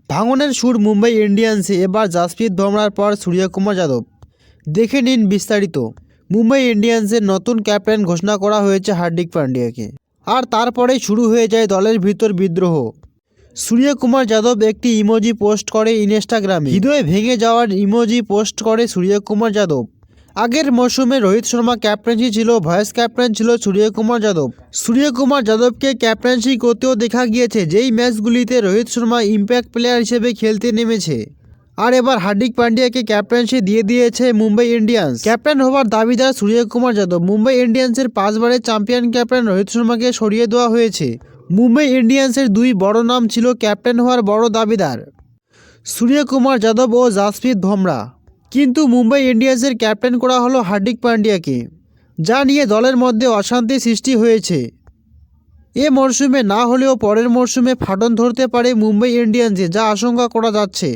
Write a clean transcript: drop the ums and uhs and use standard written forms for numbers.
ভাঙনের সুর মুম্বাই ইন্ডিয়ান্সে, এবার জাসপ্রীত বুমরার পর সূর্যকুমার যাদব। দেখে নিন বিস্তারিত। মুম্বাই ইন্ডিয়ান্সের নতুন ক্যাপ্টেন ঘোষণা করা হয়েছে হার্দিক পান্ডিয়াকে, আর তারপরেই শুরু হয়ে যায় দলের ভিতর বিদ্রোহ। সূর্যকুমার যাদব একটি ইমোজি পোস্ট করে ইনস্টাগ্রামে, হৃদয়ে ভেঙে যাওয়ার ইমোজি পোস্ট করে সূর্যকুমার যাদব। আগের মরশুমে রোহিত শর্মা ক্যাপ্টেন্সি ছিল, ভাইস ক্যাপ্টেন ছিল সূর্যকুমার যাদব। সূর্যকুমার যাদবকে ক্যাপ্টেন্সি করতেও দেখা গিয়েছে যেই ম্যাচগুলিতে রোহিত শর্মা ইম্প্যাক্ট প্লেয়ার হিসেবে খেলতে নেমেছে। আর এবার হার্দিক পান্ডিয়াকে ক্যাপ্টেন্সি দিয়ে দিয়েছে মুম্বাই ইন্ডিয়ান্স। ক্যাপ্টেন হওয়ার দাবিদার সূর্যকুমার যাদব। মুম্বাই ইন্ডিয়ান্সের 5 বারের চ্যাম্পিয়ন ক্যাপ্টেন রোহিত শর্মাকে সরিয়ে দেওয়া হয়েছে। মুম্বাই ইন্ডিয়ান্সের 2 বড় নাম ছিল ক্যাপ্টেন হওয়ার বড় দাবিদার, সূর্যকুমার যাদব ও জাসপ্রীত বুমরা। কিন্তু মুম্বাই ইন্ডিয়ান্সের ক্যাপ্টেন করা হলো হার্দিক পান্ডিয়াকে, যা নিয়ে দলের মধ্যে অশান্তি সৃষ্টি হয়েছে। এ মরশুমে না হলেও পরের মরশুমে ফাটন ধরতে পারে মুম্বাই ইন্ডিয়ান্সে, যা আশঙ্কা করা যাচ্ছে।